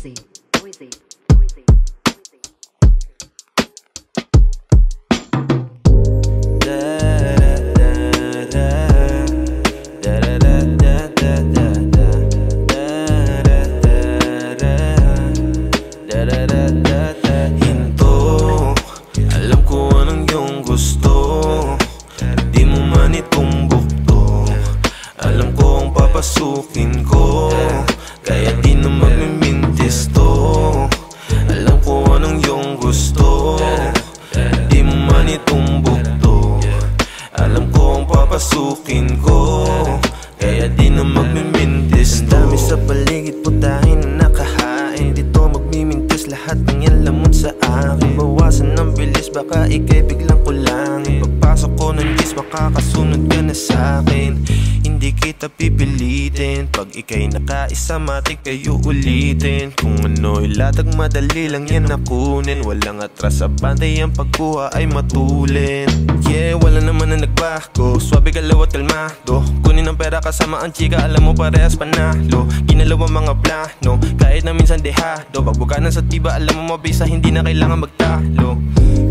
Noisy, noisy, noisy, noisy. Hinto, alam ko anong iyong gusto. Di mo man itumbok to. Alam ko ang papasukin ko, kaya di na magmimintis to. Alam ko anong iyong gusto. Di mo man itumbok to. Alam ko ang papasukin ko, kaya di na magmimintis to. Ang dami sa paligid, putahin na nakahain. Dito magmimintis lahat ng yan lamon sa akin. Bawasan ng bilis, baka ika'y biglang kulangin. Pagpasok ko ng gis, makakasunod ka na sa'kin. Hindi kita pipilitin, pag ika'y nakaisa matik kayo ulitin. Kung ano'y latag madali lang yan nakunin. Walang atras sa bantay, ang pagkuha ay matulin. Yeah, wala naman na nagbago, swabe galaw at kalmado. Kunin ang pera kasama ang chika, alam mo parehas panalo. Ginalaw ang mga plano, kahit na minsan dehado. Pagbukanan sa tiba, alam mo mabisa, hindi na kailangan magtalo.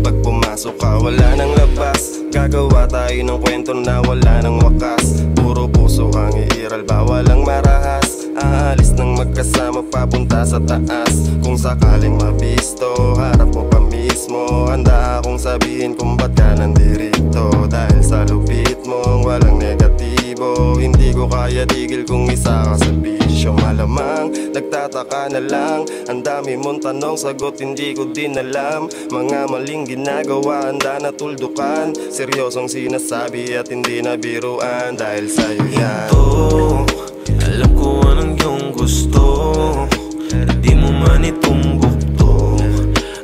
Pag pumasok ka, wala nang labas. Gagawa tayo ng kwento na wala nang wakas. Puro puso ang iiral, bawal ang marahas. Aalis nang magkasama papunta sa taas. Kung sakaling mabisto, harap mo pa mismo. Handa akong sabihin kung ba't ka nandirito. Dahil sa lupit mo, walang negatibo. Hindi ko kaya tigil kung isa ka sa bisyo. Malamang, nagtataka na lang. Ang dami mong tanong, sagot hindi ko din alam. Mga maling ginagawa, handa na tuldukan. Seryosong sinasabi at hindi na biruan. Dahil sa'yo yan. Ito, alam ko anong iyong gusto. Di mo man itumbok to.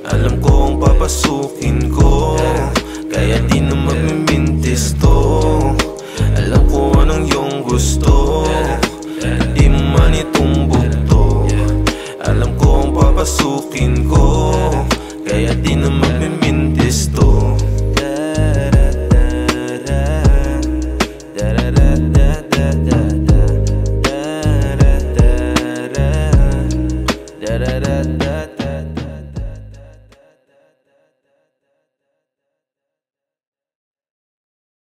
Alam ko ang papasukin ko, kaya di na magmimintis to. Alam ko anong iyong gusto. Di mo man itumbok to. Alam ko ang papasukin ko, kaya di na magmimintis to.